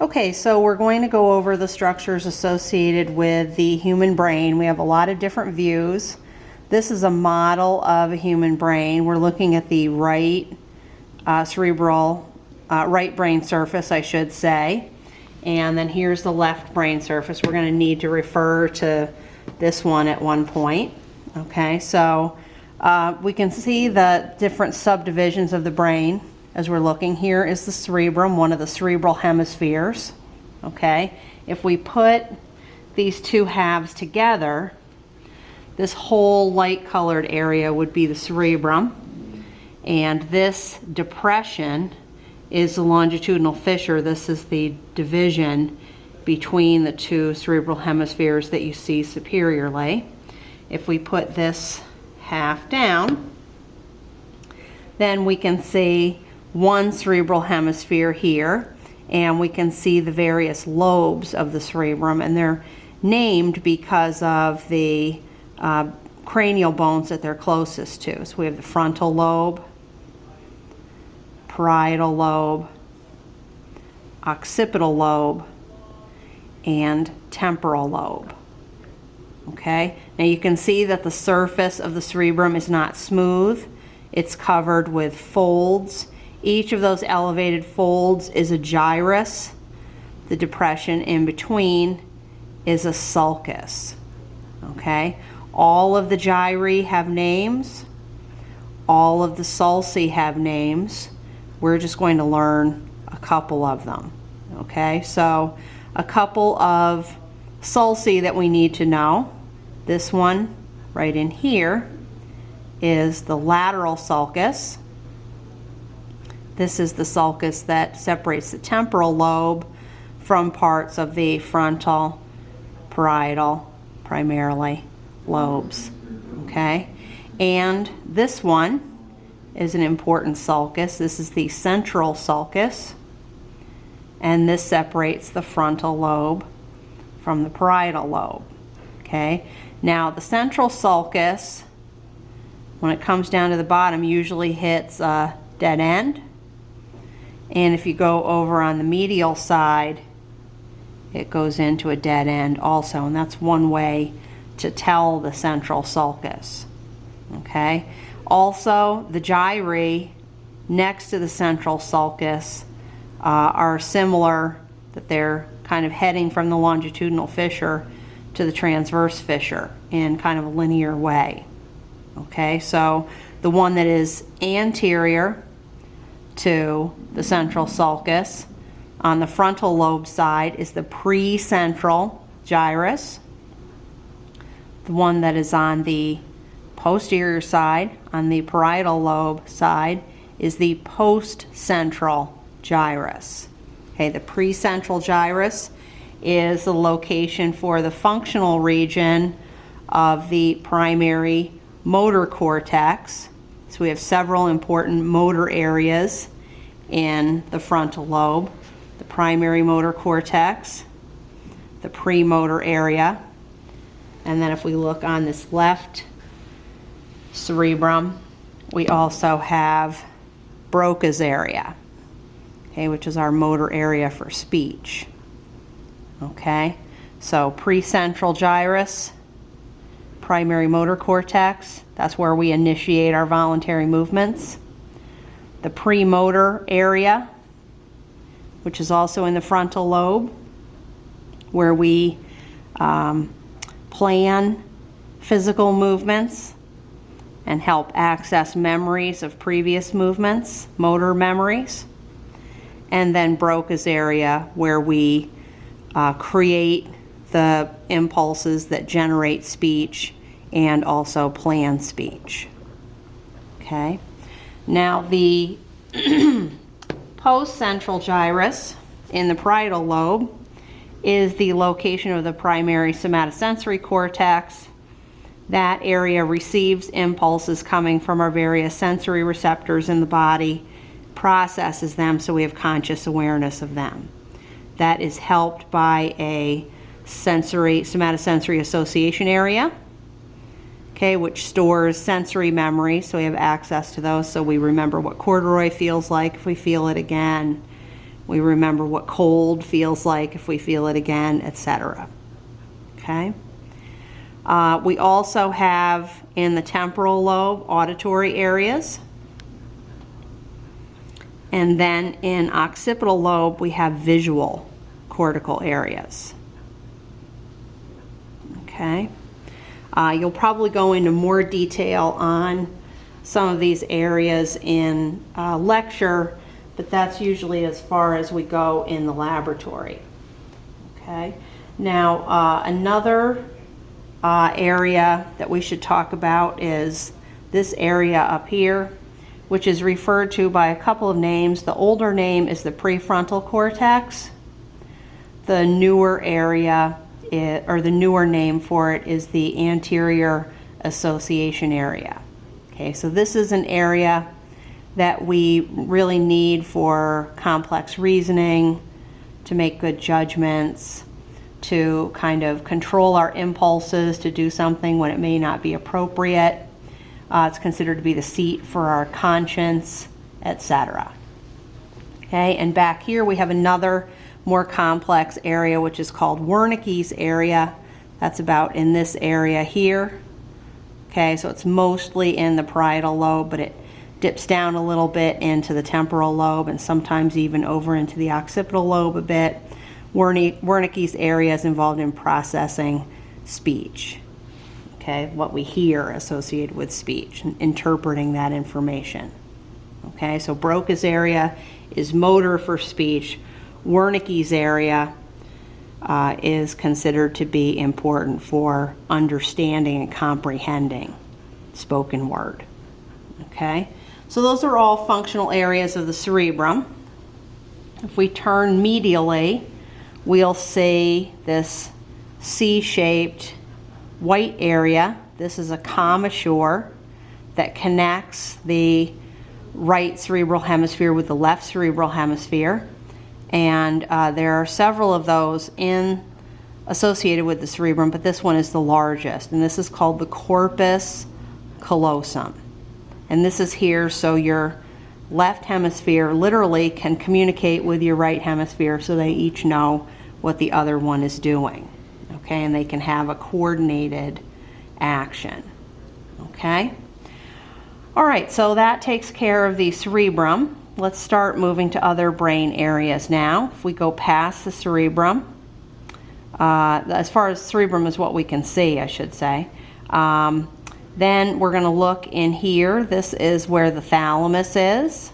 Okay, so we're going to go over the structures associated with the human brain. We have a lot of different views. This is a model of a human brain. We're looking at the right right brain surface, I should say. And then here's the left brain surface. We're going to need to refer to this one at one point. Okay, so we can see the different subdivisions of the brain. As we're looking, here is the cerebrum, one of the cerebral hemispheres. Okay, if we put these two halves together, this whole light colored area would be the cerebrum, and this depression is the longitudinal fissure. This is the division between the two cerebral hemispheres that you see superiorly. If we put this half down, then we can see one cerebral hemisphere here, and we can see the various lobes of the cerebrum, and they're named because of the cranial bones that they're closest to. So we have the frontal lobe, parietal lobe, occipital lobe, and temporal lobe. Okay, now you can see that the surface of the cerebrum is not smooth. It's covered with folds. Each of those elevated folds is a gyrus. The depression in between is a sulcus. Okay, all of the gyri have names. All of the sulci have names. We're just going to learn a couple of them. Okay, so a couple of sulci that we need to know. This one right in here is the lateral sulcus. This is the sulcus that separates the temporal lobe from parts of the frontal, parietal, primarily, lobes. Okay, and this one is an important sulcus. This is the central sulcus, and this separates the frontal lobe from the parietal lobe. Okay, now the central sulcus, when it comes down to the bottom, usually hits a dead end. And if you go over on the medial side, it goes into a dead end also, and that's one way to tell the central sulcus. Okay, also the gyri next to the central sulcus are similar, that they're kind of heading from the longitudinal fissure to the transverse fissure in kind of a linear way. Okay, so the one that is anterior to the central sulcus on the frontal lobe side is the precentral gyrus. The one that is on the posterior side, on the parietal lobe side, is the postcentral gyrus. Okay, the precentral gyrus is the location for the functional region of the primary motor cortex. So we have several important motor areas in the frontal lobe: the primary motor cortex, the premotor area, and then if we look on this left cerebrum, we also have Broca's area, okay, which is our motor area for speech. Okay, so precentral gyrus, primary motor cortex, that's where we initiate our voluntary movements. The premotor area, which is also in the frontal lobe, where we plan physical movements and help access memories of previous movements, motor memories. And then Broca's area, where we create the impulses that generate speech and also plan speech. Okay, now the postcentral gyrus in the parietal lobe is the location of the primary somatosensory cortex. That area receives impulses coming from our various sensory receptors in the body, processes them so we have conscious awareness of them. That is helped by a somatosensory association area, okay, which stores sensory memory, so we have access to those, so we remember what corduroy feels like if we feel it again. We remember what cold feels like if we feel it again, etc. Okay. We also have in the temporal lobe auditory areas. And then in occipital lobe, we have visual cortical areas. Okay. You'll probably go into more detail on some of these areas in lecture, but that's usually as far as we go in the laboratory. Okay. Now, another area that we should talk about is this area up here, which is referred to by a couple of names. The older name is the prefrontal cortex. The newer area, or the newer name for it, is the anterior association area. Okay, so this is an area that we really need for complex reasoning, to make good judgments, to kind of control our impulses to do something when it may not be appropriate. It's considered to be the seat for our conscience, etc. Okay, and back here we have another more complex area, which is called Wernicke's area. That's about in this area here. Okay, so it's mostly in the parietal lobe, but it dips down a little bit into the temporal lobe and sometimes even over into the occipital lobe a bit. Wernicke's area is involved in processing speech. Okay, what we hear associated with speech and interpreting that information. Okay, so Broca's area is motor for speech. Wernicke's area is considered to be important for understanding and comprehending spoken word. Okay, so those are all functional areas of the cerebrum. If we turn medially, we'll see this C-shaped white area. This is a commissure that connects the right cerebral hemisphere with the left cerebral hemisphere, and there are several of those associated with the cerebrum, but this one is the largest, and this is called the corpus callosum. And this is here so your left hemisphere literally can communicate with your right hemisphere, so they each know what the other one is doing. Okay, and they can have a coordinated action. Okay. All right, so that takes care of the cerebrum. Let's start moving to other brain areas now. If we go past the cerebrum, as far as cerebrum is what we can see, I should say, then we're going to look in here. This is where the thalamus is.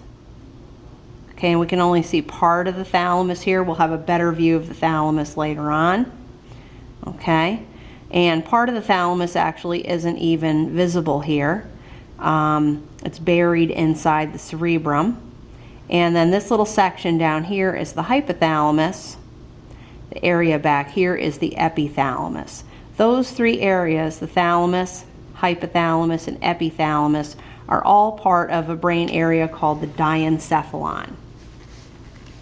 Okay, and we can only see part of the thalamus here. We'll have a better view of the thalamus later on. Okay, and part of the thalamus actually isn't even visible here. It's buried inside the cerebrum. And then this little section down here is the hypothalamus. The area back here is the epithalamus. Those three areas, the thalamus, hypothalamus, and epithalamus, are all part of a brain area called the diencephalon.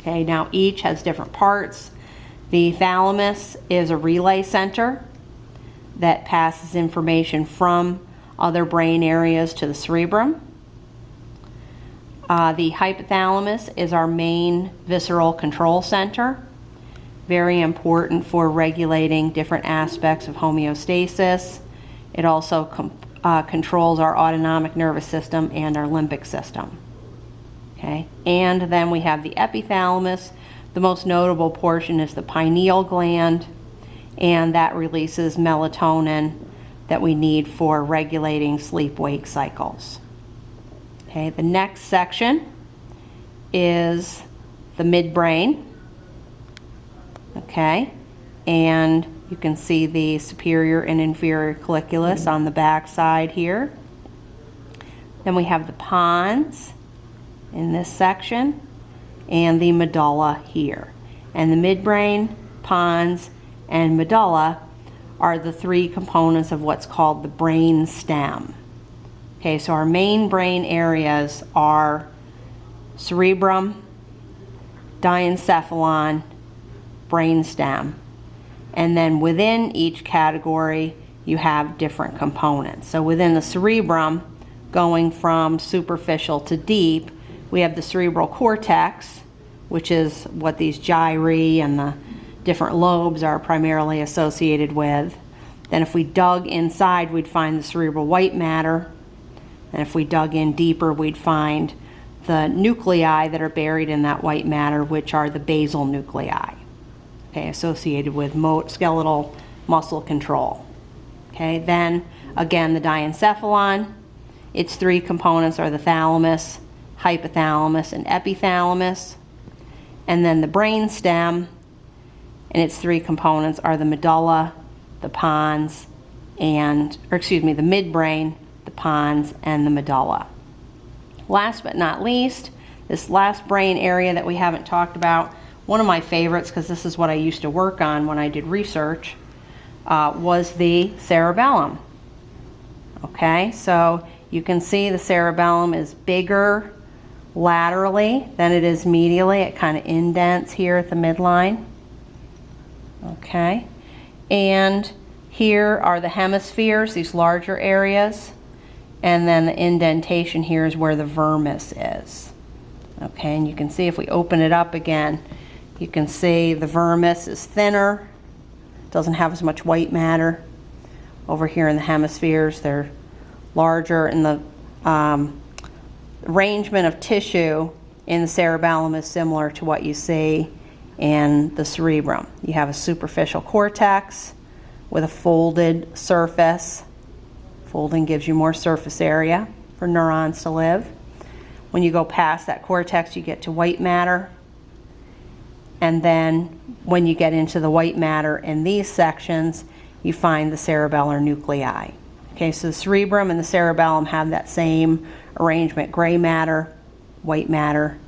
Okay, now each has different parts. The thalamus is a relay center that passes information from other brain areas to the cerebrum. The hypothalamus is our main visceral control center, very important for regulating different aspects of homeostasis. It also controls our autonomic nervous system and our limbic system. Okay, and then we have the epithalamus. The most notable portion is the pineal gland, and that releases melatonin that we need for regulating sleep-wake cycles. Okay, the next section is the midbrain. Okay, and you can see the superior and inferior colliculus on the back side here. Then we have the pons in this section, and the medulla here. And the midbrain, pons, and medulla are the three components of what's called the brain stem. Okay, so our main brain areas are cerebrum, diencephalon, brainstem. And then within each category, you have different components. So within the cerebrum, going from superficial to deep, we have the cerebral cortex, which is what these gyri and the different lobes are primarily associated with. Then if we dug inside, we'd find the cerebral white matter. And if we dug in deeper, we'd find the nuclei that are buried in that white matter, which are the basal nuclei, okay, associated with skeletal muscle control. Okay, then again, the diencephalon, its three components are the thalamus, hypothalamus, and epithalamus. And then the brain stem and its three components are the medulla, the pons, the midbrain, the pons, and the medulla. Last but not least, this last brain area that we haven't talked about, one of my favorites, because this is what I used to work on when I did research, was the cerebellum. Okay, so you can see the cerebellum is bigger laterally than it is medially. It kind of indents here at the midline. Okay, and here are the hemispheres, these larger areas, and then the indentation here is where the vermis is. Okay, and you can see if we open it up again, you can see the vermis is thinner, doesn't have as much white matter. Over here in the hemispheres, they're larger, and the arrangement of tissue in the cerebellum is similar to what you see in the cerebrum. You have a superficial cortex with a folded surface. Folding gives you more surface area for neurons to live. When you go past that cortex, you get to white matter. And then when you get into the white matter in these sections, you find the cerebellar nuclei. Okay, so the cerebrum and the cerebellum have that same arrangement: gray matter, white matter,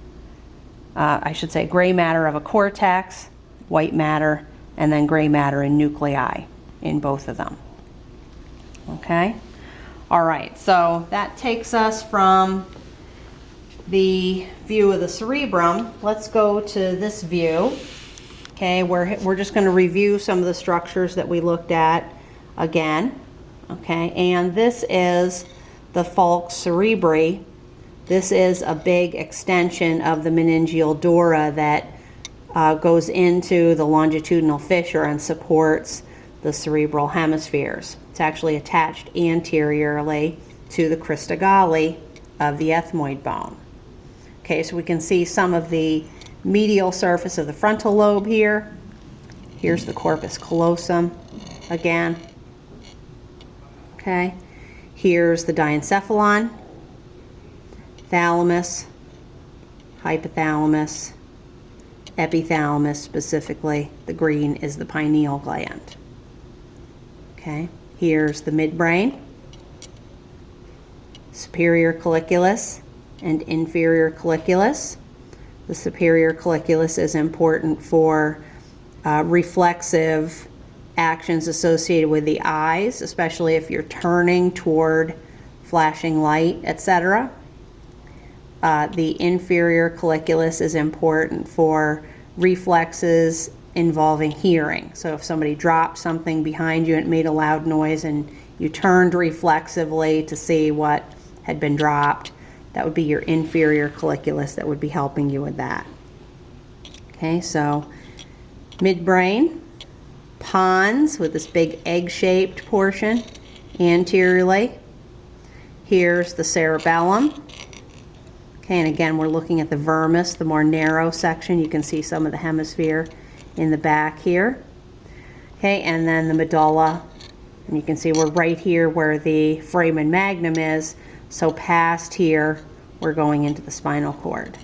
gray matter of a cortex, white matter, and then gray matter and nuclei in both of them. Okay? All right, so that takes us from the view of the cerebrum. Let's go to this view. Okay, we're just going to review some of the structures that we looked at again. Okay, and this is the falx cerebri. This is a big extension of the meningeal dura that goes into the longitudinal fissure and supports the cerebral hemispheres. It's actually attached anteriorly to the crista galli of the ethmoid bone. Okay, so we can see some of the medial surface of the frontal lobe here. Here's the corpus callosum again. Okay, here's the diencephalon, thalamus, hypothalamus, epithalamus specifically. The green is the pineal gland. Okay, here's the midbrain, superior colliculus and inferior colliculus. The superior colliculus is important for reflexive actions associated with the eyes, especially if you're turning toward flashing light, etc. The inferior colliculus is important for reflexes involving hearing. So if somebody dropped something behind you and it made a loud noise and you turned reflexively to see what had been dropped, that would be your inferior colliculus that would be helping you with that. Okay, so midbrain, pons with this big egg-shaped portion anteriorly. Here's the cerebellum. Okay, and again, we're looking at the vermis, the more narrow section. You can see some of the hemisphere in the back here. Okay, and then the medulla. And you can see we're right here where the foramen magnum is. So past here, we're going into the spinal cord.